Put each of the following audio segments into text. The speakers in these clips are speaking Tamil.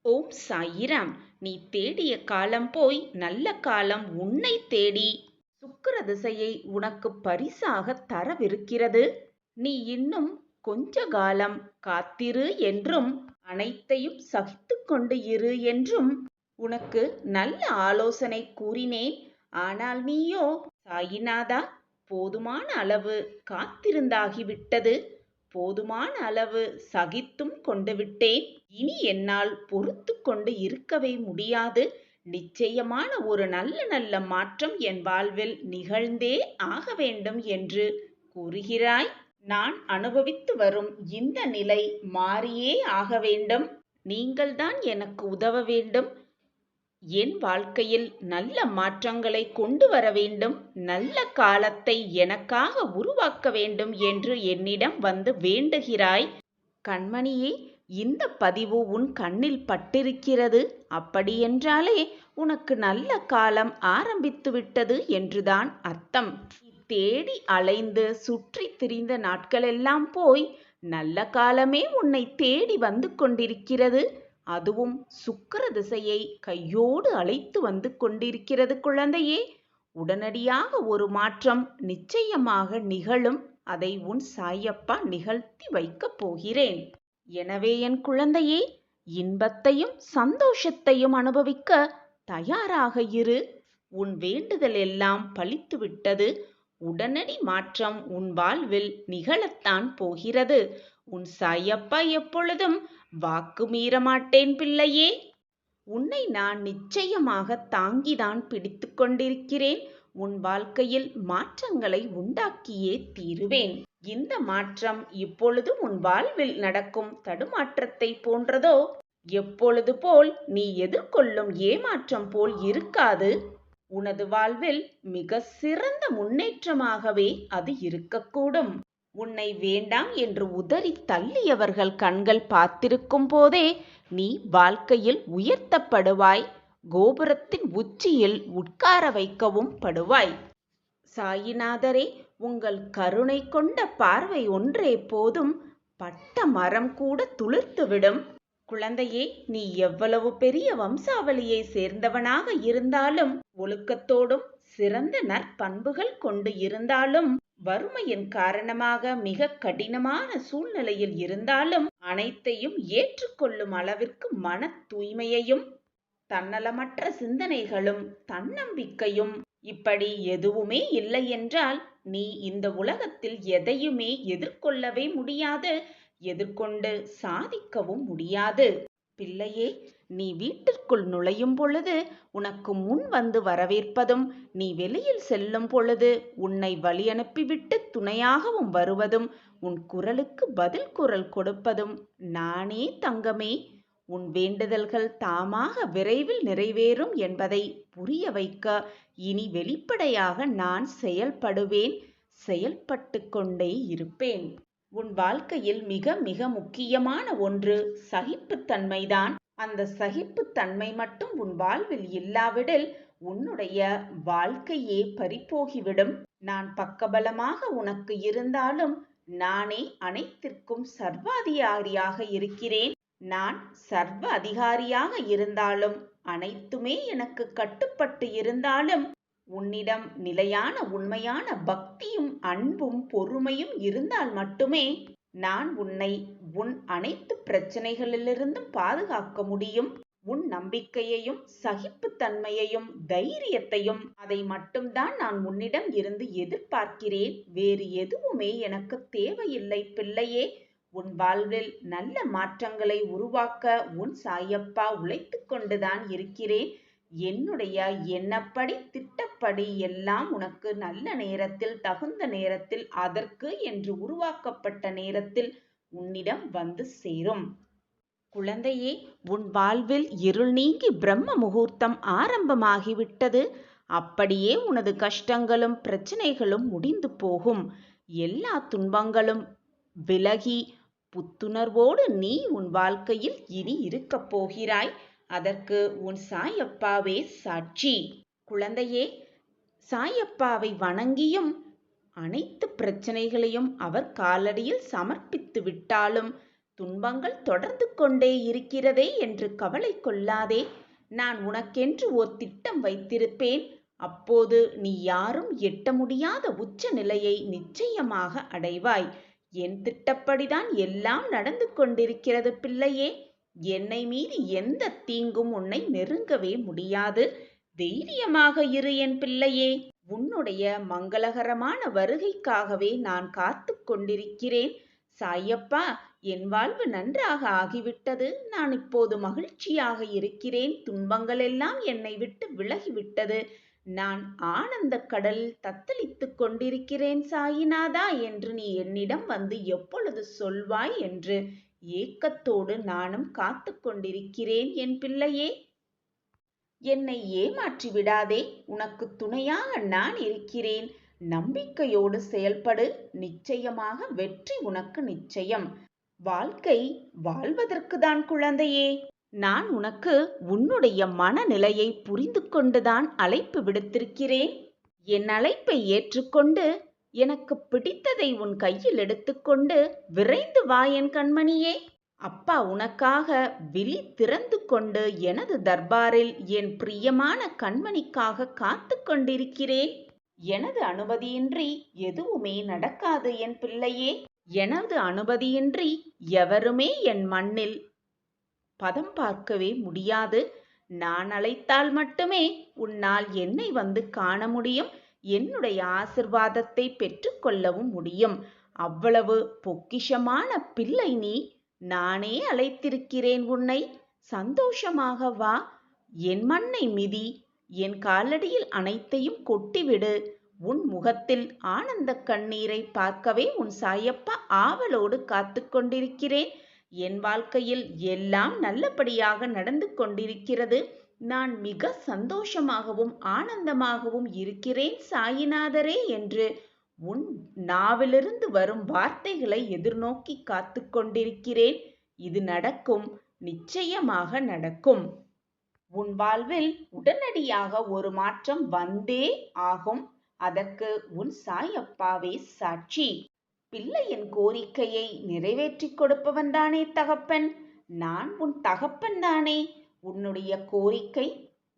ஓம் சாயிராம். நீ தேடிய காலம் போய் நல்ல காலம் உன்னை தேடி சுக்கிர திசையை உனக்கு பரிசாக தரவிருக்கிறது. நீ இன்னும் கொஞ்ச காலம் காத்திரு என்றும் அனைத்தையும் சகித்துக் கொண்டு இரு என்றும் உனக்கு நல்ல ஆலோசனை கூறினேன். ஆனால் நீயோ, சாயிநாதா, போதுமான அளவு காத்திருந்தாகிவிட்டது, போதுமான அளவு சகித்தும் கொண்டு விட்டேன், இனி என்னால் பொறுத்து கொண்டு இருக்கவே முடியாது, நிச்சயமான ஒரு நல்ல நல்ல மாற்றம் என் வாழ்வில் நிகழ்ந்தே ஆக வேண்டும் என்று கூறுகிறாய். நான் அனுபவித்து வரும் இந்த நிலை மாறியே ஆக வேண்டும். நீங்கள்தான் எனக்கு உதவ வேண்டும். என் வாழ்க்கையில் நல்ல மாற்றங்களை கொண்டு வர வேண்டும், நல்ல காலத்தை எனக்காக உருவாக்க வேண்டும் என்று என்னிடம் வந்து வேண்டுகிறாய். கண்மணியே, இந்த பதிவு உன் கண்ணில் பட்டிருக்கிறது. அப்படியென்றாலே உனக்கு நல்ல காலம் ஆரம்பித்து விட்டது என்றுதான் அர்த்தம். தேடி அலைந்து சுற்றி திரிந்த நாட்களெல்லாம் போய் நல்ல காலமே உன்னை தேடி வந்து கொண்டிருக்கிறது. அதுவும் சுக்கிர திசையை கையோடு அழைத்து வந்து கொண்டிருக்கிறது. குழந்தையே, உடனடியாக ஒரு மாற்றம் நிச்சயமாக நிகழும். அதை உன் சாயப்பா நிகழ்த்தி வைக்கப் போகிறேன். எனவே என் குழந்தையே, இன்பத்தையும் சந்தோஷத்தையும் அனுபவிக்க தயாராக இரு. உன் வேண்டுதல் எல்லாம் பலித்துவிட்டது. உடனடி மாற்றம் உன் வாழ்வில் நிகழத்தான் போகிறது. உன் சாயப்பா எப்பொழுதும் வாக்கு மீற மாட்டேன் பிள்ளையே. உன்னை நான் நிச்சயமாக தாங்கிதான் பிடித்து கொண்டிருக்கிறேன். உன் வாழ்க்கையில் மாற்றங்களை உண்டாக்கியே தீருவேன். இந்த மாற்றம் இப்பொழுது உன் வாழ்வில் நடக்கும் தடுமாற்றத்தை போன்றதோ, எப்பொழுது போல் நீ எதிர்கொள்ளும் ஏமாற்றம் போல் இருக்காது. உனது வாழ்வில் மிக சிறந்த முன்னேற்றமாகவே அது இருக்கக்கூடும். உன்னை வேண்டாம் என்று உதறி தள்ளியவர்கள் கண்கள் பார்த்திருக்கும் போதே நீ வாழ்க்கையில் உயர்த்தப்படுவாய். கோபுரத்தின் உச்சியில் உட்கார வைக்கவும் படுவாய். சாயிநாதரே, உங்கள் கருணை கொண்ட பார்வை ஒன்றே போதும், பட்ட மரம் கூட துளிர்த்துவிடும். குழந்தையே, நீ எவ்வளவு பெரிய வம்சாவளியை சேர்ந்தவனாக இருந்தாலும், ஒழுக்கத்தோடும் சிறந்த நற்பண்புகள் கொண்டு இருந்தாலும், வறுமையின் காரணமாக மிக கடினமான சூழ்நிலையில் இருந்தாலும் அனைத்தையும் ஏற்றுக்கொள்ளும் அளவிற்கு மன தூய்மையையும் தன்னலமற்ற சிந்தனைகளும் தன்னம்பிக்கையும் இப்படி எதுவுமே இல்லை என்றால் நீ இந்த உலகத்தில் எதையுமே எதிர்கொள்ளவே முடியாது, எதிர்கொண்டு சாதிக்கவும் முடியாது. பிள்ளையே, நீ வீட்டிற்குள் நுழையும் பொழுது உனக்கு முன் வந்து வரவேற்பதும், நீ வெளியில் செல்லும் பொழுது உன்னை வழி அனுப்பிவிட்டு துணையாகவும் வருவதும், உன் குரலுக்கு பதில் குரல் கொடுப்பதும் நானே தங்கமே. உன் வேண்டுதல்கள் தாமாக விரைவில் நிறைவேறும் என்பதை புரிய வைக்க இனி வெளிப்படையாக நான் செயல்படுவேன், செயல்பட்டு கொண்டே இருப்பேன். உன் வாழ்க்கையில் மிக மிக முக்கியமான ஒன்று சகிப்புத்தன்மைதான். அந்த சகிப்புத்தன்மை மட்டும் உன் வாழ்வில் இல்லாவிடில் உன்னுடைய வாழ்க்கையே பறிபோகிவிடும். நான் பக்கபலமாக உனக்கு இருந்தாலும் நானே அனைத்திற்கும் சர்வாதிகாரியாக இருக்கிறேன். நான் சர்வ அதிகாரியாக இருந்தாலும், அனைத்துமே எனக்கு கட்டுப்பட்டு இருந்தாலும், உன்னிடம் நிலையான உண்மையான பக்தியும் அன்பும் பொறுமையும் இருந்தால் மட்டுமே நான் உன்னை உன் அனைத்து பிரச்சனைகளிலிருந்தும் பாதுகாக்க முடியும். உன் நம்பிக்கையையும் சகிப்புத்தன்மையையும் தைரியத்தையும் அதை மட்டும்தான் நான் உன்னிடம் இருந்து எதிர்பார்க்கிறேன். வேறு எதுவுமே எனக்கு தேவையில்லை பிள்ளையே. உன் வாழ்வில் நல்ல மாற்றங்களை உருவாக்க உன் சாயப்பா உழைத்து கொண்டுதான் இருக்கிறேன். என்னுடைய எண்ணப்படி திட்டப்படி எல்லாம் உனக்கு நல்ல நேரத்தில், தகுந்த நேரத்தில், அதற்கு என்று உருவாக்கப்பட்ட நேரத்தில் உன்னிடம் வந்து சேரும். குழந்தையே, உன் வாழ்வில் இருள் நீங்கி பிரம்ம முகூர்த்தம் ஆரம்பமாகிவிட்டது. அப்படியே உனது கஷ்டங்களும் பிரச்சனைகளும் முடிந்து போகும். எல்லா துன்பங்களும் விலகி புத்துணர்வோடு நீ உன் வாழ்க்கையில் இனி இருக்கப் போகிறாய். அதற்கு உன் சாயப்பாவே சாட்சி. குழந்தையே, சாயப்பாவை வணங்கியும் அனைத்து பிரச்சனைகளையும் அவர் காலடியில் சமர்ப்பித்து விட்டாலும் துன்பங்கள் தொடர்ந்து கொண்டே இருக்கிறதே என்று கவலை கொள்ளாதே. நான் உனக்கென்று ஓர் திட்டம் வைத்திருப்பேன். அப்போது நீ யாரும் எட்ட முடியாத உச்ச நிலையை நிச்சயமாக அடைவாய். என் திட்டப்படிதான் எல்லாம் நடந்து கொண்டிருக்கிறது பிள்ளையே. என்னை மீறி எந்த தீங்கும் உன்னை நெருங்கவே முடியாது. தைரியமாக இரு என் பிள்ளையே. உன்னுடைய மங்களகரமான வருகைக்காகவே நான் காத்து கொண்டிருக்கிறேன். சாயப்பா, என் வாழ்வு நன்றாக ஆகிவிட்டது. நான் இப்போது மகிழ்ச்சியாக இருக்கிறேன். துன்பங்கள் எல்லாம் என்னை விட்டு விலகிவிட்டது. நான் ஆனந்த கடலில் தத்தளித்துக் கொண்டிருக்கிறேன் சாயிநாதா என்று நீ என்னிடம் வந்து எப்பொழுது சொல்வாய் என்று ஏக்கத்தோடு நானும் காத்து கொண்டிருக்கிறேன் என் பிள்ளையே. என்னை ஏமாற்றி விடாதே. உனக்கு துணையாக நான் இருக்கிறேன். நம்பிக்கையோடு செயல்படு. நிச்சயமாக வெற்றி உனக்கு நிச்சயம். வாழ்க்கை வாழ்வதற்குதான் குழந்தையே. நான் உனக்கு உன்னுடைய மனநிலையை புரிந்து கொண்டுதான் அழைப்பு விடுத்திருக்கிறேன். என் அழைப்பை ஏற்றுக்கொண்டு எனக்கு பிடித்ததை உன் கையில் எடுத்துக்கொண்டு விரைந்து வா என் கண்மணியே. அப்பா உனக்காக விழி திறந்து கொண்டு எனது தர்பாரில் என் பிரியமான கண்மணிக்காக காத்து கொண்டிருக்கிறேன். எனது அனுமதியின்றி எதுவுமே நடக்காது என் பிள்ளையே. எனது அனுமதியின்றி எவருமே என் மண்ணில் பதம் பார்க்கவே முடியாது. நான் அழைத்தால் மட்டுமே உன்னால் என்னை வந்து காண முடியும். என்னுடைய ஆசிர்வாதத்தை பெற்றுக்கொள்ளவும் முடியும். அவ்வளவு பொக்கிஷமான பிள்ளை நீ. நானே அழைத்திருக்கிறேன் உன்னை. சந்தோஷமாக வா. என் மண்ணை மிதி. என் காலடியில் அனைத்தையும் கொட்டிவிடு. உன் முகத்தில் ஆனந்த கண்ணீரை பார்க்கவே உன் சாயப்பா ஆவலோடு காத்து கொண்டிருக்கிறேன். என் வாழ்க்கையில் எல்லாம் நல்லபடியாக நடந்து கொண்டிருக்கிறது. நான் மிக சந்தோஷமாகவும் ஆனந்தமாகவும் இருக்கிறேன் சாயிநாதரே என்று உன் நாவிலிருந்து வரும் வார்த்தைகளை எதிர்நோக்கி காத்து கொண்டிருக்கிறேன். இது நடக்கும். நிச்சயமாக நடக்கும். உன் வாழ்வில் உடனடியாக ஒரு மாற்றம் வந்தே ஆகும். அதற்கு உன் சாயப்பாவே சாட்சி. பிள்ளையின் கோரிக்கையை நிறைவேற்றிக் கொடுப்பவன் தானே தகப்பன். நான் உன் தகப்பன் தானே. உன்னுடைய கோரிக்கை,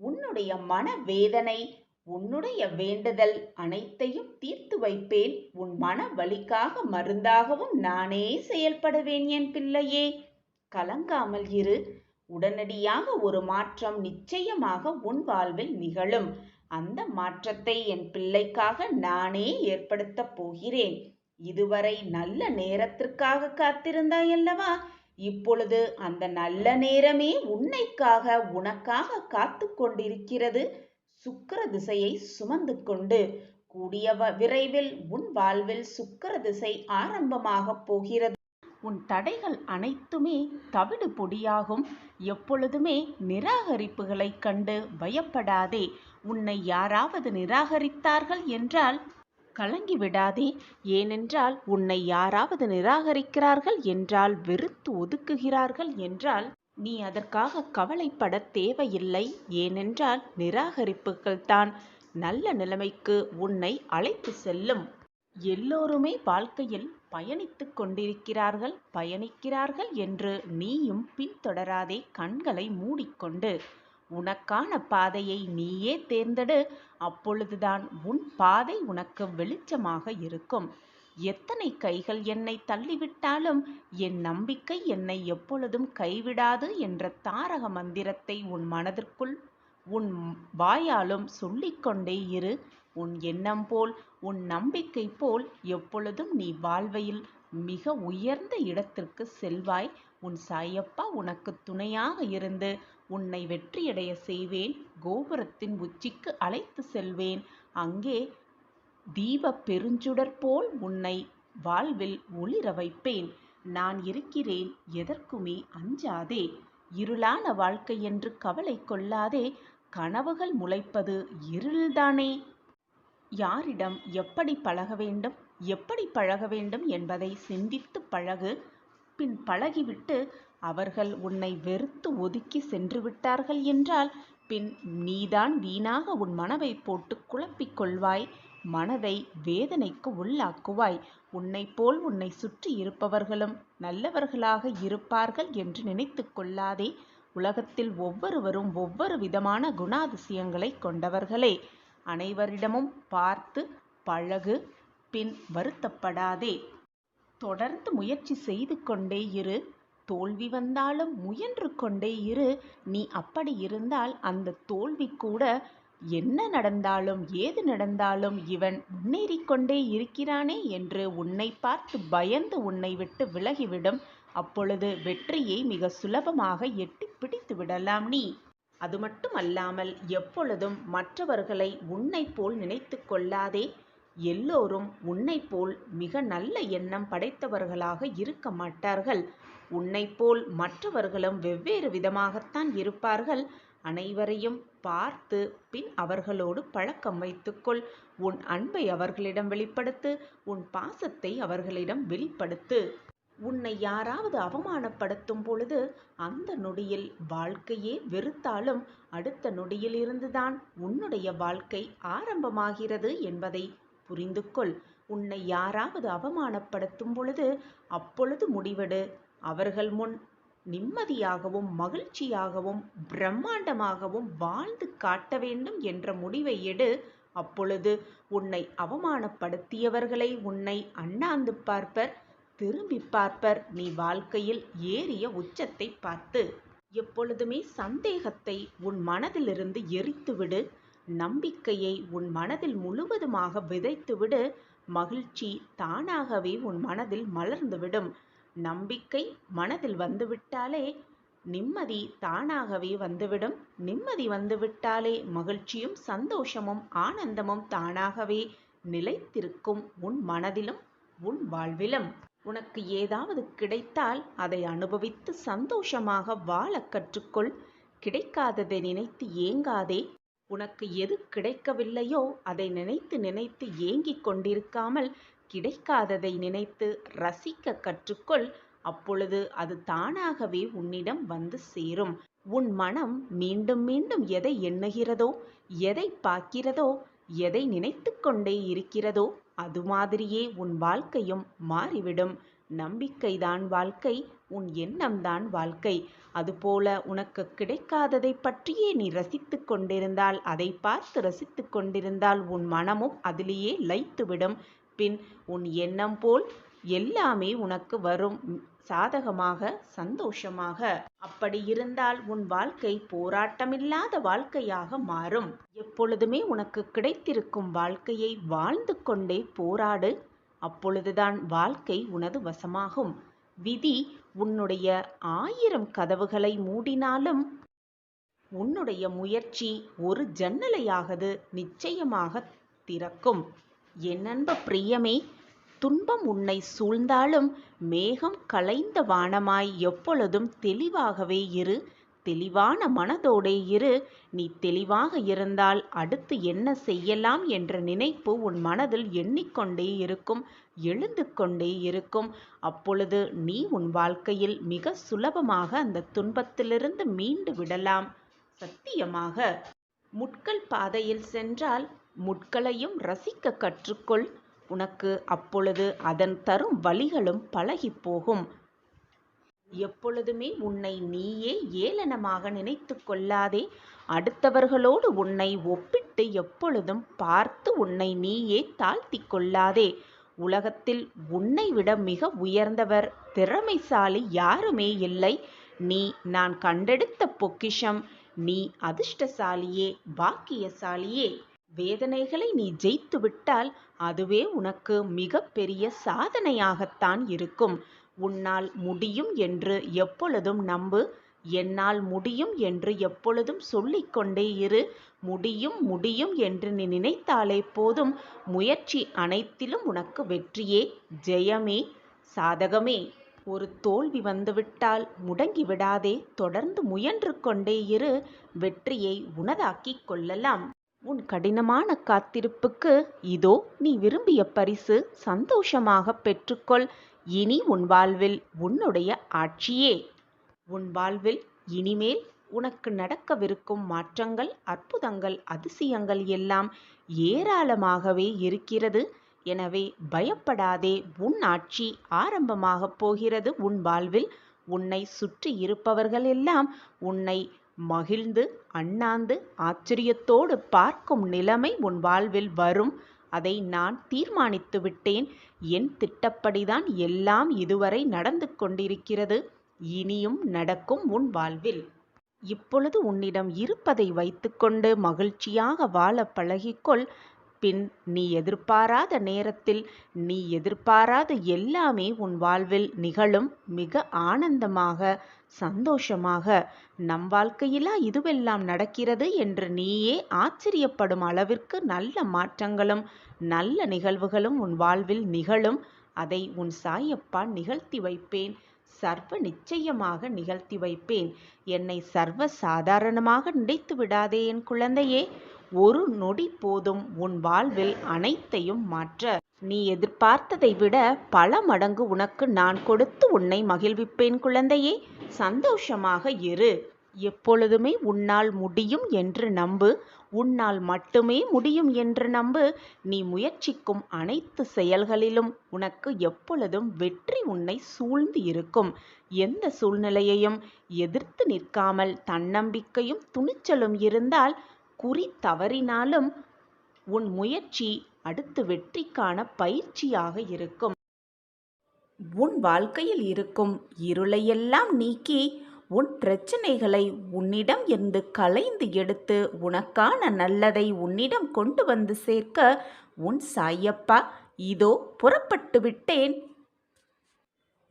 உன்னுடைய மனவேதனை, உன்னுடைய வேண்டுதல் அனைத்தையும் தீர்த்து வைப்பேன். உன் மன வலிக்காக மருந்தாகவும் நானே செயல்படுவேன் என் பிள்ளையே. கலங்காமல் இரு. உடனடியாக ஒரு மாற்றம் நிச்சயமாக உன் வாழ்வில் நிகழும். அந்த மாற்றத்தை என் பிள்ளைக்காக நானே ஏற்படுத்தப் போகிறேன். இதுவரை நல்ல நேரத்திற்காக காத்திருந்தாய் அல்லவா? இப்பொழுது அந்த நல்ல நேரமே உன்னைக்காக உனக்காக காத்து கொண்டிருக்கிறது. சுக்கிர திசையை சுமந்து கொண்டு கூடிய விரைவில் உன் வாழ்வில் சுக்கிர திசை ஆரம்பமாக போகிறது. உன் தடைகள் அனைத்துமே தவிடு பொடியாகும். எப்பொழுதுமே நிராகரிப்புகளை கண்டு பயப்படாதே. உன்னை யாராவது நிராகரித்தார்கள் என்றால் கலங்கிவிடாதே. ஏனென்றால் உன்னை யாராவது நிராகரிக்கிறார்கள் என்றால், வெறுத்து ஒதுக்குகிறார்கள் என்றால் நீ அதற்காக கவலைப்பட தேவையில்லை. ஏனென்றால் நிராகரிப்புகள் தான் நல்ல நிலைமைக்கு உன்னை அழைத்து செல்லும். எல்லோருமே வாழ்க்கையில் பயணித்துக் கொண்டிருக்கிறார்கள். பயணிக்கிறார்கள் என்று நீயும் பின்தொடராதே. கண்களை மூடிக்கொண்டு உனக்கான பாதையை நீயே தேர்ந்தெடு. அப்பொழுதுதான் உன் பாதை உனக்கு வெளிச்சமாக இருக்கும். எத்தனை கைகள் என்னை தள்ளிவிட்டாலும் என் நம்பிக்கை என்னை எப்பொழுதும் கைவிடாது என்ற தாரக மந்திரத்தை உன் மனதிற்குள் உன் வாயாலும் சொல்லிக்கொண்டே இரு. உன் எண்ணம் போல், உன் நம்பிக்கை போல் எப்பொழுதும் நீ வாழ்வையில் மிக உயர்ந்த இடத்திற்கு செல்வாய். உன் சாயப்பா உனக்கு துணையாக இருந்து உன்னை வெற்றியடைய செய்வேன். கோபுரத்தின் உச்சிக்கு அழைத்து செல்வேன். அங்கே தீப பெருஞ்சுடர் போல் உன்னை வாழ்வில் ஒளிர வைப்பேன். நான் இருக்கிறேன். எதற்குமே அஞ்சாதே. இருளான வாழ்க்கை என்று கவலை கொள்ளாதே. கனவுகள் முளைப்பது இருள்தானே. யாரிடம் எப்படி பழக வேண்டும், எப்படி பழக வேண்டும் என்பதை சிந்தித்து பழகு. பின் பழகிவிட்டு அவர்கள் உன்னை வெறுத்து ஒதுக்கி சென்று விட்டார்கள் என்றால் பின் நீதான் வீணாக உன் மனதை போட்டு குழப்பிக் கொள்வாய். மனதை வேதனைக்கு உள்ளாக்குவாய். உன்னைப் போல் உன்னை சுற்றி இருப்பவர்களும் நல்லவர்களாக இருப்பார்கள் என்று நினைத்து கொள்ளாதே. உலகத்தில் ஒவ்வொருவரும் ஒவ்வொரு விதமான குணாதிசயங்களை கொண்டவர்களே. அனைவரிடமும் பார்த்து பழகு, பின் வருத்தப்படாதே. தொடர்ந்து முயற்சி செய்து கொண்டே இரு. தோல்வி வந்தாலும் முயன்று கொண்டே இரு. நீ அப்படி இருந்தால் அந்த தோல்வி கூட என்ன நடந்தாலும் ஏது நடந்தாலும் இவன் முன்னேறிக் கொண்டே இருக்கிறானே என்று உன்னை பார்த்து பயந்து உன்னை விட்டு விலகிவிடும். அப்பொழுது வெற்றியை மிக சுலபமாக எட்டி பிடித்து விடலாம் நீ. அது மட்டுமல்லாமல் எப்பொழுதும் மற்றவர்களை உன்னை போல் நினைத்து கொள்ளாதே. எல்லோரும் உன்னை போல் மிக நல்ல எண்ணம் படைத்தவர்களாக இருக்க மாட்டார்கள். உன்னை போல் மற்றவர்களும் வெவ்வேறு விதமாகத்தான் இருப்பார்கள். அனைவரையும் பார்த்து பின் அவர்களோடு பழக்கம் வைத்துக்கொள். உன் அன்பை அவர்களிடம் வெளிப்படுத்து. உன் பாசத்தை அவர்களிடம் வெளிப்படுத்து. உன்னை யாராவது அவமானப்படுத்தும் பொழுது அந்த நொடியில் வாழ்க்கையே வெறுத்தாலும் அடுத்த நொடியில் இருந்துதான் உன்னுடைய வாழ்க்கை ஆரம்பமாகிறது என்பதை புரிந்து கொள். உன்னை யாராவது அவமானப்படுத்தும் பொழுது அப்பொழுது முடிவெடு. அவர்கள் முன் நிம்மதியாகவும் மகிழ்ச்சியாகவும் பிரம்மாண்டமாகவும் வாழ்ந்து காட்ட வேண்டும் என்ற முடிவை எடு. அப்பொழுது உன்னை அவமானப்படுத்தியவர்களை உன்னை அண்ணாந்து பார்ப்பர், திரும்பி பார்ப்பர். நீ வாழ்க்கையில் ஏறிய உச்சத்தை பார்த்து. எப்பொழுதுமே சந்தேகத்தை உன் மனதிலிருந்து எரித்துவிடு. நம்பிக்கையை உன் மனதில் முழுவதுமாக விதைத்துவிடு. மகிழ்ச்சி தானாகவே உன் மனதில் மலர்ந்துவிடும். நம்பிக்கை மனதில் வந்துவிட்டாலே நிம்மதி தானாகவே வந்துவிடும். நிம்மதி வந்துவிட்டாலே மகிழ்ச்சியும் சந்தோஷமும் ஆனந்தமும் தானாகவே நிலைத்திருக்கும் உன் மனதிலும் உன் வாழ்விலும். உனக்கு ஏதாவது கிடைத்தால் அதை அனுபவித்து சந்தோஷமாக வாழ கற்றுக்கொள். கிடைக்காததை நினைத்து ஏங்காதே. உனக்கு எது கிடைக்கவில்லையோ அதை நினைத்து நினைத்து ஏங்கிக் கொண்டிருக்காமல் கிடைக்காததை நினைத்து ரசிக்க கற்றுக்கொள். அப்பொழுது அது தானாகவே உன்னிடம் வந்து சேரும். உன் மனம் மீண்டும் மீண்டும் எதை எண்ணுகிறதோ, எதை பார்க்கிறதோ, எதை நினைத்து கொண்டே இருக்கிறதோ அது மாதிரியே உன் வாழ்க்கையும் மாறிவிடும். நம்பிக்கைதான் வாழ்க்கை, உன் எண்ணம்தான் வாழ்க்கை. அதுபோல உனக்கு கிடைக்காததை பற்றியே நீ ரசித்து கொண்டிருந்தால், அதை பார்த்து ரசித்து கொண்டிருந்தால் உன் மனமும் அதிலேயே லயித்துவிடும். பின் உன் எண்ணம் போல் எல்லாமே உனக்கு வரும், சாதகமாக சந்தோஷமாக. அப்படி இருந்தால் உன் வாழ்க்கை போராட்டமில்லாத வாழ்க்கையாக மாறும். எப்பொழுதுமே உனக்கு கிடைத்திருக்கும் வாழ்க்கையை வாழ்ந்து கொண்டே போராடு. அப்பொழுதுதான் வாழ்க்கை உனது வசமாகும். விதி உன்னுடைய 1000 கதவுகளை மூடினாலும் உன்னுடைய முயற்சி ஒரு ஜன்னலையாகது நிச்சயமாக திறக்கும். என் அன்பு பிரியமே, துன்பம் உன்னை சூழ்ந்தாலும் மேகம் கலைந்த வானமாய் எப்பொழுதும் தெளிவாகவே இரு. தெளிவான மனதோடே இரு. நீ தெளிவாக இருந்தால் அடுத்து என்ன செய்யலாம் என்ற நினைப்பு உன் மனதில் எண்ணிக்கொண்டே இருக்கும், எழுந்து கொண்டே இருக்கும். அப்பொழுது நீ உன் வாழ்க்கையில் மிக சுலபமாக அந்த துன்பத்திலிருந்து மீண்டு விடலாம். சத்தியமாக. முட்கள் பாதையில் சென்றால் முட்களையும் ரசிக்க கற்றுக்கொள். உனக்கு அப்பொழுது அதன் தரும் வழிகளும் பழகி போகும். எப்பொழுதுமே உன்னை நீயே ஏளனமாக நினைத்து கொள்ளாதே. அடுத்தவர்களோடு உன்னை ஒப்பிட்டு எப்பொழுதும் பார்த்து உன்னை நீயே தாழ்த்தி கொள்ளாதே. உலகத்தில் உன்னை விட மிக உயர்ந்தவர், திறமைசாலி யாருமே இல்லை. நீ நான் கண்டெடுத்த பொக்கிஷம். நீ அதிர்ஷ்டசாலியே, பாக்கியசாலியே. வேதனைகளை நீ ஜெயித்து விட்டால் அதுவே உனக்கு மிக பெரிய சாதனையாகத்தான் இருக்கும். உன்னால் முடியும் என்று எப்பொழுதும் நம்பு. என்னால் முடியும் என்று எப்பொழுதும் சொல்லிக்கொண்டே இரு. முடியும் முடியும் என்று நீ நினைத்தாலே போதும். முயற்சி அனைத்திலும் உனக்கு வெற்றியே, ஜெயமே, சாதகமே. ஒரு தோல்வி வந்துவிட்டால் முடங்கி விடாதே. தொடர்ந்து முயன்று கொண்டே இரு. வெற்றியை உனதாக்கிக் கொள்ளலாம். உன் கடினமான காத்திருப்புக்கு இதோ நீ விரும்பிய பரிசு. சந்தோஷமாக பெற்றுக்கொள். இனி உன் வாழ்வில் உன்னுடைய ஆட்சியே. உன் வாழ்வில் இனிமேல் உனக்கு நடக்கவிருக்கும் மாற்றங்கள், அற்புதங்கள், அதிசயங்கள் எல்லாம் ஏராளமாகவே இருக்கிறது. எனவே பயப்படாதே. உன் ஆட்சி ஆரம்பமாகப் போகிறது உன் வாழ்வில். உன்னை சுற்றி இருப்பவர்கள் எல்லாம் உன்னை மகிழ்ந்து அண்ணாந்து ஆச்சரியத்தோடு பார்க்கும் நிலைமை உன் வாழ்வில் வரும். அதை நான் தீர்மானித்து விட்டேன். என் திட்டப்படிதான் எல்லாம் இதுவரை நடந்து கொண்டிருக்கிறது. இனியும் நடக்கும் உன் வாழ்வில். இப்பொழுது உன்னிடம் இருப்பதை வைத்துக்கொண்டு மகிழ்ச்சியாக வாழ பழகிக்கொள். பின் நீ எதிர்பாராத நேரத்தில் நீ எதிர்பாராத எல்லாமே உன் வாழ்வில் நிகழும். மிக ஆனந்தமாக, சந்தோஷமாக. நம் வாழ்க்கையிலா இதுவெல்லாம் நடக்கிறது என்று நீயே ஆச்சரியப்படும் அளவிற்கு நல்ல மாற்றங்களும் நல்ல நிகழ்வுகளும் உன் வாழ்வில் நிகழும். அதை உன் சாயப்பா நிகழ்த்தி வைப்பேன். சர்வ நிச்சயமாக நிகழ்த்தி வைப்பேன். என்னை சர்வ சாதாரணமாக நினைத்து விடாதே என் குழந்தையே. ஒரு நொடி போதும் உன் வாழ்வில் அனைத்தையும் மாற்ற. நீ எதிர்பார்த்ததை விட பல மடங்கு உனக்கு நான் கொடுத்து உன்னை மகிழ்விப்பேன் குழந்தையே. சந்தோஷமாக இரு. எப்பொழுதுமே உன்னால் முடியும் என்று நம்பு. உன்னால் மட்டுமே முடியும் என்று நம்பு. நீ முயற்சிக்கும் அனைத்து செயல்களிலும் உனக்கு எப்பொழுதும் வெற்றி உன்னை சூழ்ந்து இருக்கும். எந்த சூழ்நிலையையும் எதிர்த்து நிற்காமல் தன்னம்பிக்கையும் துணிச்சலும் இருந்தால், குறி தவறினாலும் உன் முயற்சி அடுத்து வெற்றிக்கான பயிற்சியாக இருக்கும். உன் வாழ்க்கையில் இருக்கும் இருளையெல்லாம் நீக்கி உன் பிரச்சனைகளை உன்னிடம் இருந்து களைந்து எடுத்து உனக்கான நல்லதை உன்னிடம் கொண்டு வந்து சேர்க்க உன் சாயப்பா இதோ புறப்பட்டு விட்டேன்.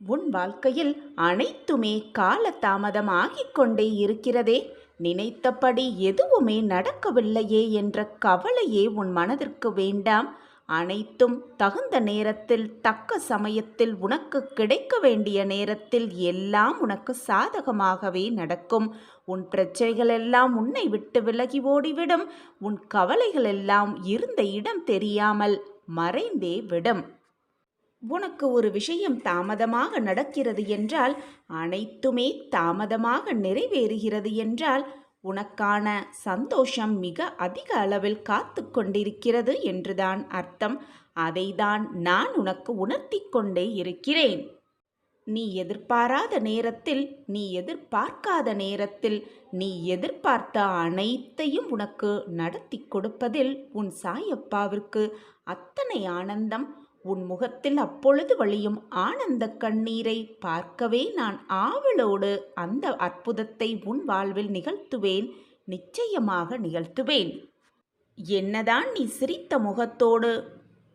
உன் வாழ்க்கையில் அனைத்துமே கால தாமதமாகிக் கொண்டே இருக்கிறதே. நினைத்தபடி எதுவுமே நடக்கவில்லையே என்ற கவலையே உன் மனதிற்கு வேண்டாம். அனைத்தும் தகுந்த நேரத்தில், தக்க சமயத்தில், உனக்கு கிடைக்க வேண்டிய நேரத்தில் எல்லாம் உனக்கு சாதகமாகவே நடக்கும். உன் பிரச்சனைகளெல்லாம் உன்னை விட்டு விலகி ஓடிவிடும். உன் கவலைகளெல்லாம் இருந்த இடம் தெரியாமல் மறைந்தே விடும். உனக்கு ஒரு விஷயம் தாமதமாக நடக்கிறது என்றால், அனைத்துமே தாமதமாக நிறைவேறுகிறது என்றால், உனக்கான சந்தோஷம் மிக அதிக அளவில் காத்து கொண்டிருக்கிறது என்றுதான் அர்த்தம். அதைதான் நான் உனக்கு உணர்த்தி கொண்டே இருக்கிறேன். நீ எதிர்பாராத நேரத்தில், நீ எதிர்பார்க்காத நேரத்தில், நீ எதிர்பார்த்த அனைத்தையும் உனக்கு நடத்தி கொடுப்பதில் உன் சாயப்பாவிற்கு அத்தனை ஆனந்தம். உன் முகத்தில் அப்பொழுது வழியும் ஆனந்த கண்ணீரை பார்க்கவே நான் ஆவலோடு அந்த அற்புதத்தை உன் வாழ்வில் நிகழ்த்துவேன். நிச்சயமாக நிகழ்த்துவேன். என்னதான் நீ சிரித்த முகத்தோடு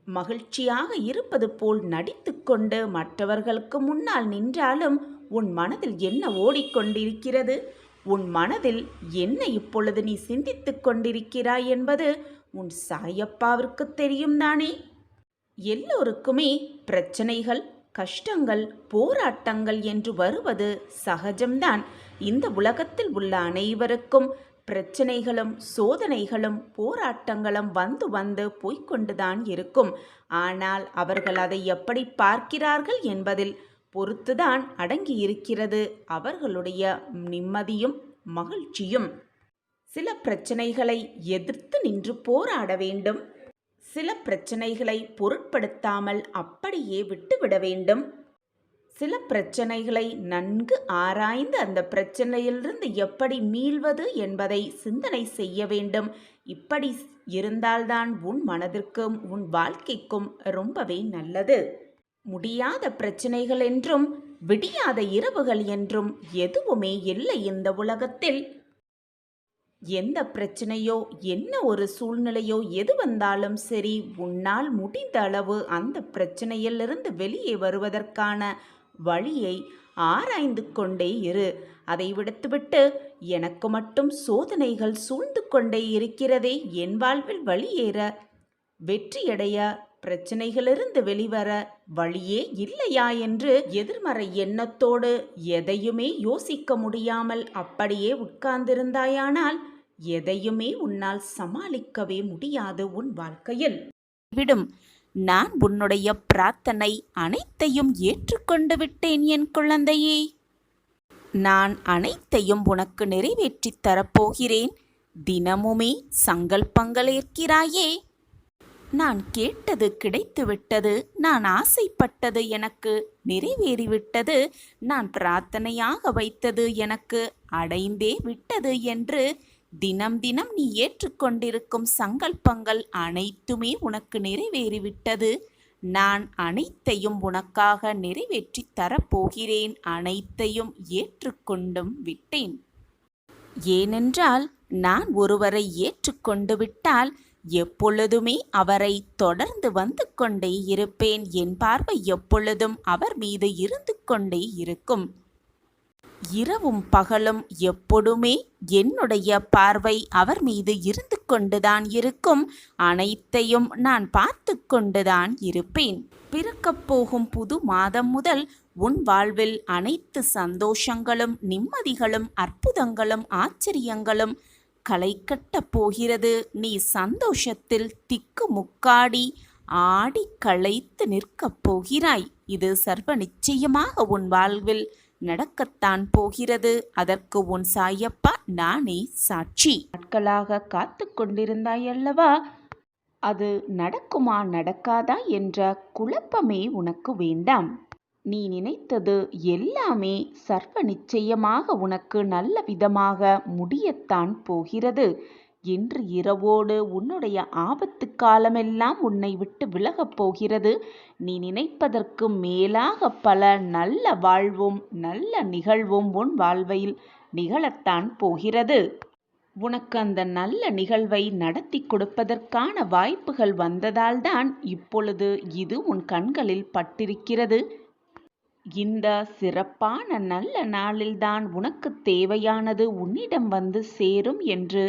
மகிழ்ச்சியாக இருப்பது போல் நடித்து கொண்டு மற்றவர்களுக்கு முன்னால் நின்றாலும் உன் மனதில் என்ன ஓடிக்கொண்டிருக்கிறது, உன் மனதில் என்ன இப்பொழுது நீ சிந்தித்து கொண்டிருக்கிறாய் என்பது உன் சாயப்பாவிற்கு தெரியும் தானே. எல்லோருக்குமே பிரச்சனைகள், கஷ்டங்கள், போராட்டங்கள் என்று வருவது சகஜம்தான். இந்த உலகத்தில் உள்ள அனைவருக்கும் பிரச்சனைகளும் சோதனைகளும் போராட்டங்களும் வந்து வந்து போய்கொண்டுதான் இருக்கும். ஆனால் அவர்கள் அதை எப்படி பார்க்கிறார்கள் என்பதில் பொறுத்துதான் அடங்கியிருக்கிறது அவர்களுடைய நிம்மதியும் மகிழ்ச்சியும். சில பிரச்சனைகளை எதிர்த்து நின்று போராட வேண்டும். சில பிரச்சனைகளை பொருட்படுத்தாமல் அப்படியே விட்டுவிட வேண்டும். சில பிரச்சனைகளை நன்கு ஆராய்ந்து அந்த பிரச்சனையிலிருந்து எப்படி மீள்வது என்பதை சிந்தனை செய்ய வேண்டும். இப்படி இருந்தால்தான் உன் மனதிற்கும் உன் வாழ்க்கைக்கும் ரொம்பவே நல்லது. முடியாத பிரச்சனைகள் என்றும் விடியாத இரவுகள் என்றும் எதுவுமே இல்லை இந்த உலகத்தில். எந்த பிரச்சனையோ என்ன ஒரு சூழ்நிலையோ எது வந்தாலும் சரி, உன்னால் முடிந்த அளவு அந்த பிரச்சனையிலிருந்து வெளியே வருவதற்கான வழியை ஆராய்ந்து கொண்டே இரு. அதை விடுத்துவிட்டு எனக்கு மட்டும் சோதனைகள் சூழ்ந்து கொண்டே இருக்கிறதே, என் வாழ்வில் வழியேற, வெற்றியடைய, பிரச்சனைகளிலிருந்து வெளிவர வழியே இல்லையா என்று எதிர்மறை எண்ணத்தோடு எதையுமே யோசிக்க முடியாமல் அப்படியே உட்கார்ந்திருந்தாயானால் எதையுமே உன்னால் சமாளிக்கவே முடியாது உன் வாழ்க்கையில். விடும், நான் உன்னுடைய பிரார்த்தனை அனைத்தையும் ஏற்றுக்கொண்டு விட்டேன் என் குழந்தையே. நான் அனைத்தையும் உனக்கு நிறைவேற்றித் தரப்போகிறேன். தினமுமே சங்கல்பங்கள் ஏற்கிறாயே. நான் கேட்டது கிடைத்துவிட்டது. நான் ஆசைப்பட்டது எனக்கு நிறைவேறிவிட்டது. நான் பிரார்த்தனையாக வைத்தது எனக்கு அடைந்தே விட்டது என்று தினம் தினம் நீ ஏற்றுக்கொண்டிருக்கும் சங்கல்பங்கள் அனைத்துமே உனக்கு நிறைவேறிவிட்டது. நான் அனைத்தையும் உனக்காக நிறைவேற்றித் தரப்போகிறேன். அனைத்தையும் ஏற்றுக்கொண்டும் விட்டேன். ஏனென்றால் நான் ஒருவரை ஏற்றுக்கொண்டு விட்டால் எப்பொழுதுமே அவரை தொடர்ந்து வந்து கொண்டே இருப்பேன். என் பார்வை எப்பொழுதும் அவர் மீது இருந்து கொண்டே இருக்கும். இரவும் பகலும் எப்பொழுதுமே என்னுடைய பார்வை அவர் மீது இருந்து கொண்டுதான் இருக்கும். அனைத்தையும் நான் பார்த்து கொண்டுதான் இருப்பேன். பிறக்கப் போகும் புது மாதம் முதல் உன் வாழ்வில் அனைத்து சந்தோஷங்களும் நிம்மதிகளும் அற்புதங்களும் ஆச்சரியங்களும் களை கட்டப் போகிறது. நீ சந்தோஷத்தில் திக்கு முக்காடி ஆடி களைத்து நிற்கப் போகிறாய். இது சர்வ நிச்சயமாக உன் வாழ்வில் நடக்கத்தான் போகிறது. அதற்கு உன் சாயப்பா நானே சாட்சி. நாட்களாக காத்து கொண்டிருந்தாய் அல்லவா? அது நடக்குமா நடக்காதா என்ற குழப்பமே உனக்கு வேண்டாம். நீ நினைத்தது எல்லாமே சர்வ நிச்சயமாக உனக்கு நல்ல விதமாக முடியத்தான் போகிறது. இன்று இரவோடு உன்னுடைய ஆபத்து காலமெல்லாம் உன்னை விட்டு விலகப் போகிறது. நீ நினைப்பதற்கு மேலாக பல நல்ல வாழ்வும் நல்ல நிகழ்வும் உன் வாழ்வில் நிகழத்தான் போகிறது. உனக்கு அந்த நல்ல நிகழ்வை நடத்தி கொடுப்பதற்கான வாய்ப்புகள் வந்ததால்தான் இப்பொழுது இது உன் கண்களில் பட்டிருக்கிறது. இந்த சிறப்பான நல்ல நாளில்தான் உனக்கு தேவையானது உன்னிடம் வந்து சேரும் என்று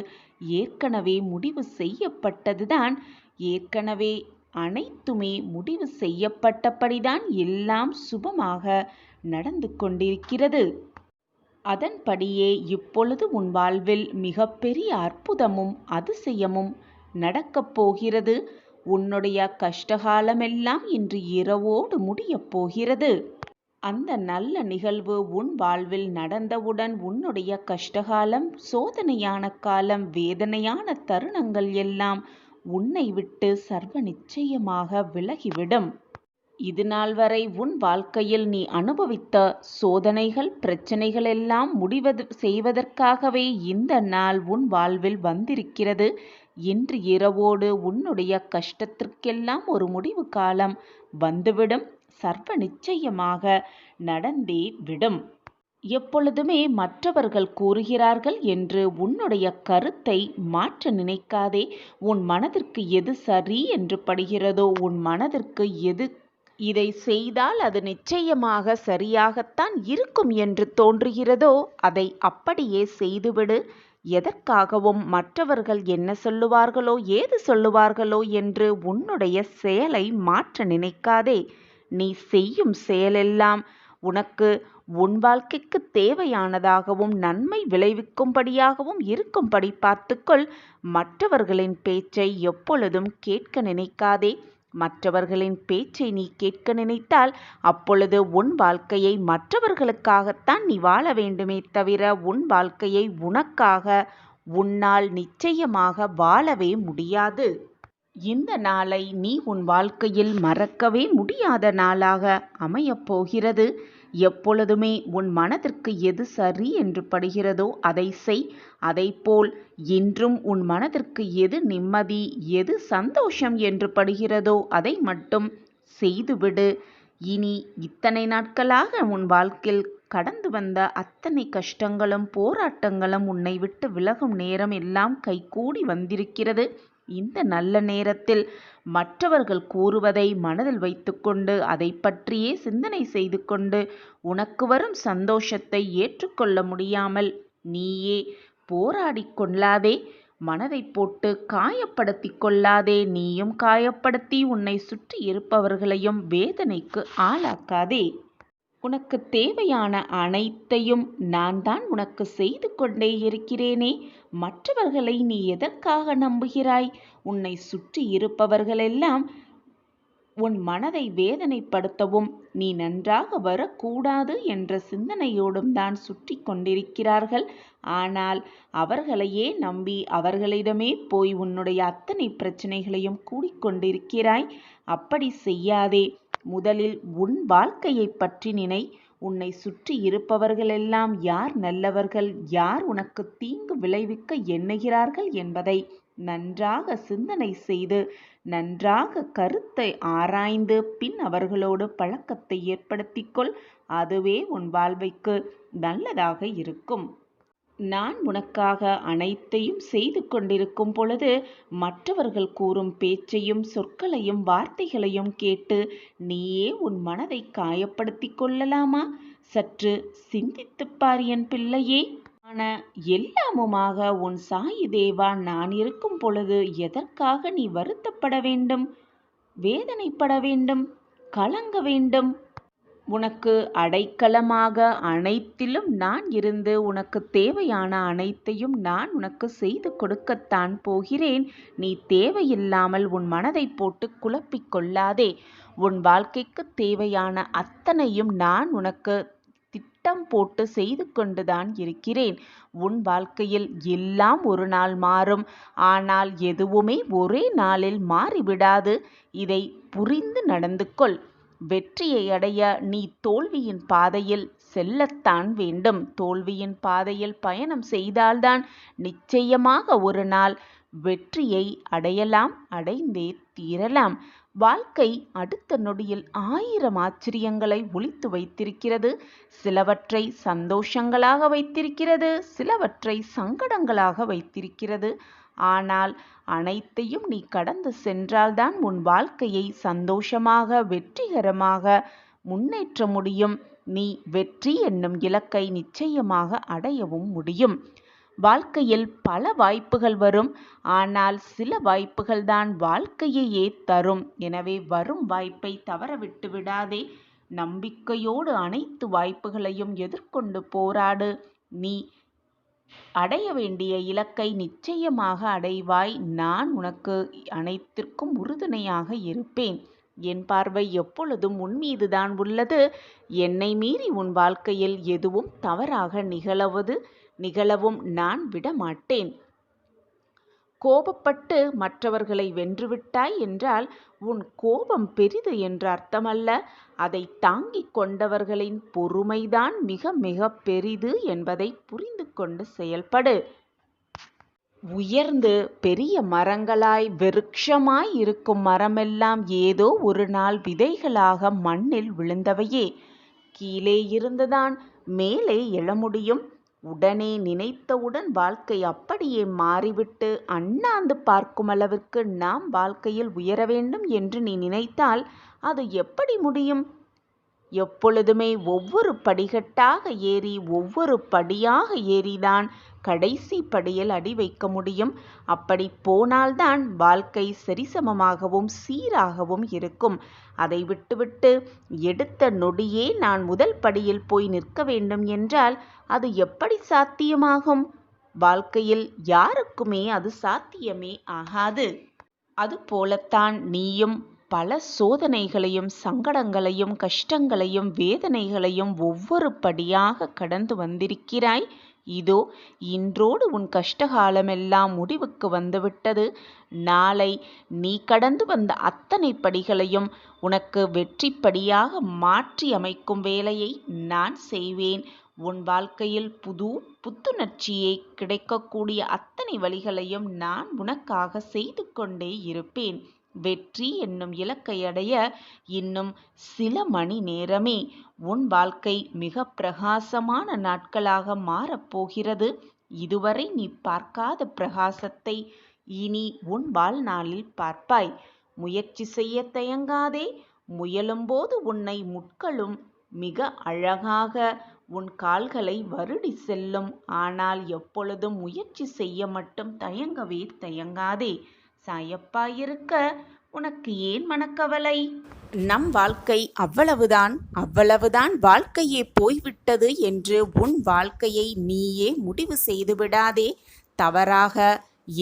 ஏற்கனவே முடிவு செய்யப்பட்டதுதான். ஏற்கனவே அனைத்துமே முடிவு செய்யப்பட்டபடிதான் எல்லாம் சுபமாக நடந்து கொண்டிருக்கிறது. அதன்படியே இப்பொழுது உன் வாழ்வில் மிகப்பெரிய அற்புதமும் அதிசயமும் நடக்கப் போகிறது. உன்னுடைய கஷ்டகாலமெல்லாம் இன்று இரவோடு முடியப் போகிறது. அந்த நல்ல நிகழ்வு உன் வாழ்வில் நடந்தவுடன் உன்னுடைய கஷ்டகாலம், சோதனையான காலம், வேதனையான தருணங்கள் எல்லாம் உன்னை விட்டு சர்வ நிச்சயமாக விலகிவிடும். இதுநாள் வரை உன் வாழ்க்கையில் நீ அனுபவித்த சோதனைகள், பிரச்சனைகள் எல்லாம் செய்வதற்காகவே இந்த நாள் உன் வாழ்வில் வந்திருக்கிறது. இன்று இரவோடு உன்னுடைய கஷ்டத்திற்கெல்லாம் ஒரு முடிவு காலம் வந்துவிடும். சர்வ நிச்சயமாக நடந்தே விடும். எப்பொழுதுமே மற்றவர்கள் கூறுகிறார்கள் என்று உன்னுடைய கருத்தை மாற்ற நினைக்காதே. உன் மனதிற்கு எது சரி என்று படுகிறதோ, உன் மனதிற்கு எது இதை செய்தால் அது நிச்சயமாக சரியாகத்தான் இருக்கும் என்று தோன்றுகிறதோ அதை அப்படியே செய்துவிடு. எதற்காகவும் மற்றவர்கள் என்ன சொல்லுவார்களோ ஏது சொல்லுவார்களோ என்று உன்னுடைய செயலை மாற்ற நினைக்காதே. நீ செய்யும் செயலெல்லாம் உனக்கு உன் வாழ்க்கைக்கு தேவையானதாகவும் நன்மை விளைவிக்கும்படியாகவும் இருக்கும்படி பார்த்துக்கொள். மற்றவர்களின் பேச்சை எப்பொழுதும் கேட்க நினைக்காதே. மற்றவர்களின் பேச்சை நீ கேட்க நினைத்தால் அப்பொழுது உன் வாழ்க்கையை மற்றவர்களுக்காகத்தான் நீ வாழ வேண்டுமே தவிர உன் வாழ்க்கையை உனக்காக உன்னால் நிச்சயமாக வாழவே முடியாது. இந்த நாளை நீ உன் வாழ்க்கையில் மறக்கவே முடியாத நாளாக அமையப் போகிறது. எப்பொழுதுமே உன் மனதிற்கு எது சரி என்று படுகிறதோ அதை செய். அதைப்போல் இன்றும் உன் மனதிற்கு எது நிம்மதி, எது சந்தோஷம் என்று படுகிறதோ அதை மட்டும் செய்துவிடு. இனி இத்தனை நாட்களாக உன் வாழ்க்கையில் கடந்து வந்த அத்தனை கஷ்டங்களும் போராட்டங்களும் உன்னை விட்டு விலகும் நேரம் எல்லாம் கைகூடி வந்திருக்கிறது. இந்த நல்ல நேரத்தில் மற்றவர்கள் கூறுவதை மனதில் வைத்துக்கொண்டு அதை பற்றியே சிந்தனை செய்து கொண்டு உனக்கு வரும் சந்தோஷத்தை ஏற்றுக்கொள்ள முடியாமல் நீயே போராடி கொள்ளாதே. மனதை போட்டு காயப்படுத்தி கொள்ளாதே. நீயும் காயப்படுத்தி உன்னை சுற்றி இருப்பவர்களையும் வேதனைக்கு ஆளாக்காதே. உனக்கு தேவையான அனைத்தையும் நான் தான் உனக்கு செய்து கொண்டே இருக்கிறேனே. மற்றவர்களை நீ எதற்காக நம்புகிறாய்? உன்னை சுற்றி இருப்பவர்களெல்லாம் உன் மனதை வேதனைப்படுத்தவும் நீ நன்றாக வரக்கூடாது என்ற சிந்தனையோடும் தான் சுற்றி கொண்டிருக்கிறார்கள். ஆனால் அவர்களையே நம்பி அவர்களிடமே போய் உன்னுடைய அத்தனை பிரச்சனைகளையும் கூடிக்கொண்டிருக்கிறாய். அப்படி செய்யாதே. முதலில் உன் வாழ்க்கையை பற்றி நினை. உன்னை சுற்றி இருப்பவர்களெல்லாம் யார் நல்லவர்கள், யார் உனக்கு தீங்கு விளைவிக்க எண்ணுகிறார்கள் என்பதை நன்றாக சிந்தனை செய்து நன்றாக கருத்தை ஆராய்ந்து பின் அவர்களோடு பழக்கத்தை ஏற்படுத்திக்கொள். அதுவே உன் வாழ்வைக்கு நல்லதாக இருக்கும். நான் உனக்காக அனைத்தையும் செய்து கொண்டிருக்கும் பொழுது மற்றவர்கள் கூறும் பேச்சையும் சொற்களையும் வார்த்தைகளையும் கேட்டு நீயே உன் மனதை காயப்படுத்தி கொள்ளலாமா? சற்று சிந்தித்துப்பார் என் பிள்ளையே. ஆனால் எல்லாமுமாக உன் சாயி தேவா நான் இருக்கும் பொழுது எதற்காக நீ வருத்தப்பட வேண்டும், வேதனைப்பட வேண்டும், கலங்க வேண்டும்? உனக்கு அடைக்கலமாக அனைத்திலும் நான் இருந்து உனக்கு தேவையான அனைத்தையும் நான் உனக்கு செய்து கொடுக்கத்தான் போகிறேன். நீ தேவையில்லாமல் உன் மனதை போட்டு குழப்பிக் கொள்ளாதே. உன் வாழ்க்கைக்கு தேவையான அத்தனையும் நான் உனக்கு திட்டம் போட்டு செய்து கொண்டுதான் இருக்கிறேன். உன் வாழ்க்கையில் எல்லாம் ஒரு நாள் மாறும். ஆனால் எதுவுமே ஒரே நாளில் மாறிவிடாது. இதை புரிந்து நடந்து கொள். வெற்றியை அடைய நீ தோல்வியின் பாதையில் செல்லத்தான் வேண்டும். தோல்வியின் பாதையில் பயணம் செய்தால்தான் நிச்சயமாக ஒரு நாள் வெற்றியை அடையலாம், அடைந்தே தீரலாம். வாழ்க்கை அடுத்த நொடியில் 1000 ஆச்சரியங்களை ஒளித்து வைத்திருக்கிறது. சிலவற்றை சந்தோஷங்களாக வைத்திருக்கிறது, சிலவற்றை சங்கடங்களாக வைத்திருக்கிறது. ஆனால் அனைத்தையும் நீ கடந்து சென்றால்தான் உன் வாழ்க்கையை சந்தோஷமாக வெற்றிகரமாக முன்னேற்ற முடியும். நீ வெற்றி என்னும் இலக்கை நிச்சயமாக அடையவும் முடியும். வாழ்க்கையில் பல வாய்ப்புகள் வரும். ஆனால் சில வாய்ப்புகள் தான் வாழ்க்கையையே தரும். எனவே வரும் வாய்ப்பை தவறவிட்டு விடாதே. நம்பிக்கையோடு அனைத்து வாய்ப்புகளையும் எதிர்கொண்டு போராடு. நீ அடைய வேண்டிய இலக்கை நிச்சயமாக அடைவாய். நான் உனக்கு அனைத்திற்கும் உறுதுணையாக இருப்பேன். என் பார்வை எப்பொழுதும் உன் மீதுதான் உள்ளது. என்னை மீறி உன் வாழ்க்கையில் எதுவும் தவறாக நிகழவும் நான் விடமாட்டேன். கோபப்பட்டு மற்றவர்களை வென்றுவிட்டாய் என்றால் உன் கோபம் பெரிது என்ற அர்த்தமல்ல. அதை தாங்கிக் கொண்டவர்களின் பொறுமைதான் மிக மிக பெரிது என்பதை புரிந்து கொண்டு செயல்படு. உயர்ந்து பெரிய மரங்களாய் விருட்சமாய் இருக்கும் மரமெல்லாம் ஏதோ ஒரு நாள் விதைகளாக மண்ணில் விழுந்தவையே. கீழே இருந்துதான் மேலே எழ முடியும். உடனே நினைத்தவுடன் வாழ்க்கை அப்படியே மாறிவிட்டு அண்ணாந்து பார்க்கும் அளவிற்கு நாம் வாழ்க்கையில் உயர வேண்டும் என்று நீ நினைத்தால் அது எப்படி முடியும்? எப்பொழுதுமே ஒவ்வொரு படிக்கட்டாக ஏறி ஒவ்வொரு படியாக ஏறிதான் கடைசி படியில் அடி வைக்க முடியும். அப்படி போனால்தான் வாழ்க்கை சரிசமமாகவும் சீராகவும் இருக்கும். அதை விட்டுவிட்டு எடுத்த நொடியே நான் முதல் படியில் போய் நிற்க வேண்டும் என்றால் அது எப்படி சாத்தியமாகும்? வாழ்க்கையில் யாருக்குமே அது சாத்தியமே ஆகாது. அதுபோலத்தான் நீயும் பல சோதனைகளையும் சங்கடங்களையும் கஷ்டங்களையும் வேதனைகளையும் ஒவ்வொரு படியாக கடந்து வந்திருக்கிறாய். இதோ இன்றோடு உன் கஷ்டகாலமெல்லாம் முடிவுக்கு வந்துவிட்டது. நாளை நீ கடந்து வந்த அத்தனை படிகளையும் உனக்கு வெற்றிப்படியாக மாற்றி அமைக்கும் வேலையை நான் செய்வேன். உன் வாழ்க்கையில் புத்துணர்ச்சியை கிடைக்கக்கூடிய அத்தனை வழிகளையும் நான் உனக்காக செய்து கொண்டே இருப்பேன். வெற்றி என்னும் இலக்கை அடைய இன்னும் சில மணி நேரமே. உன் வாழ்க்கை மிக பிரகாசமான நாட்களாக மாறப்போகிறது. இதுவரை நீ பார்க்காத பிரகாசத்தை இனி உன் வாழ்நாளில் பார்ப்பாய். முயற்சி செய்ய தயங்காதே. முயலும்போது உன்னை முட்களும் மிக அழகாக உன் கால்களை வருடி செல்லும். ஆனால் எப்பொழுதும் முயற்சி செய்ய மட்டும் தயங்கவே தயங்காதே. சாயப்பாயிருக்க உனக்கு ஏன் மனக்கவலை? நம் வாழ்க்கை அவ்வளவுதான் வாழ்க்கையே போய்விட்டது என்று உன் வாழ்க்கையை நீயே முடிவு செய்து விடாதே. தவறாக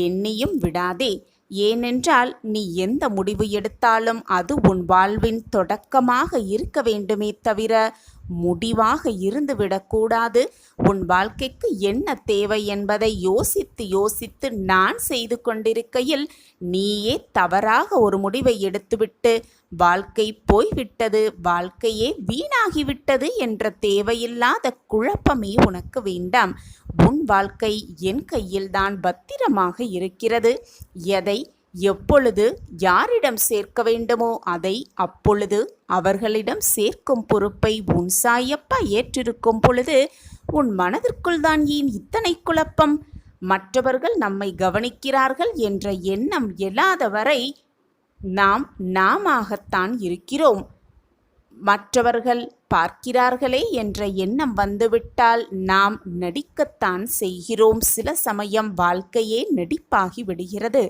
எண்ணியும் விடாதே. ஏனென்றால் நீ எந்த முடிவு எடுத்தாலும் அது உன் வாழ்வின் தொடக்கமாக இருக்க வேண்டுமே தவிர முடிவாக இருந்துவிடக்கூடாது. உன் வாழ்க்கைக்கு என்ன தேவை என்பதை யோசித்து யோசித்து நான் செய்து கொண்டிருக்கையில் நீயே தவறாக ஒரு முடிவை எடுத்துவிட்டு வாழ்க்கை போய்விட்டது, வாழ்க்கையே வீணாகிவிட்டது என்ற தேவையில்லாத குழப்பமே உனக்கு வேண்டாம். உன் வாழ்க்கை என் கையில்தான் பத்திரமாக இருக்கிறது. எதை எப்பொழுது யாரிடம் சேர்க்க வேண்டுமோ அதை அப்பொழுது அவர்களிடம் சேர்க்கும் பொறுப்பை உன் சாயப்பா ஏற்றிருக்கும் பொழுது உன் மனதிற்குள் தான் ஏன் இத்தனை குழப்பம்? மற்றவர்கள் நம்மை கவனிக்கிறார்கள் என்ற எண்ணம் எழாதவரை நாம் நாமாகத்தான் இருக்கிறோம். மற்றவர்கள் பார்க்கிறார்களே என்ற எண்ணம் வந்துவிட்டால் நாம் நடிக்கத்தான் செய்கிறோம். சில சமயம் வாழ்க்கையே நடிப்பாகி விடுகிறது.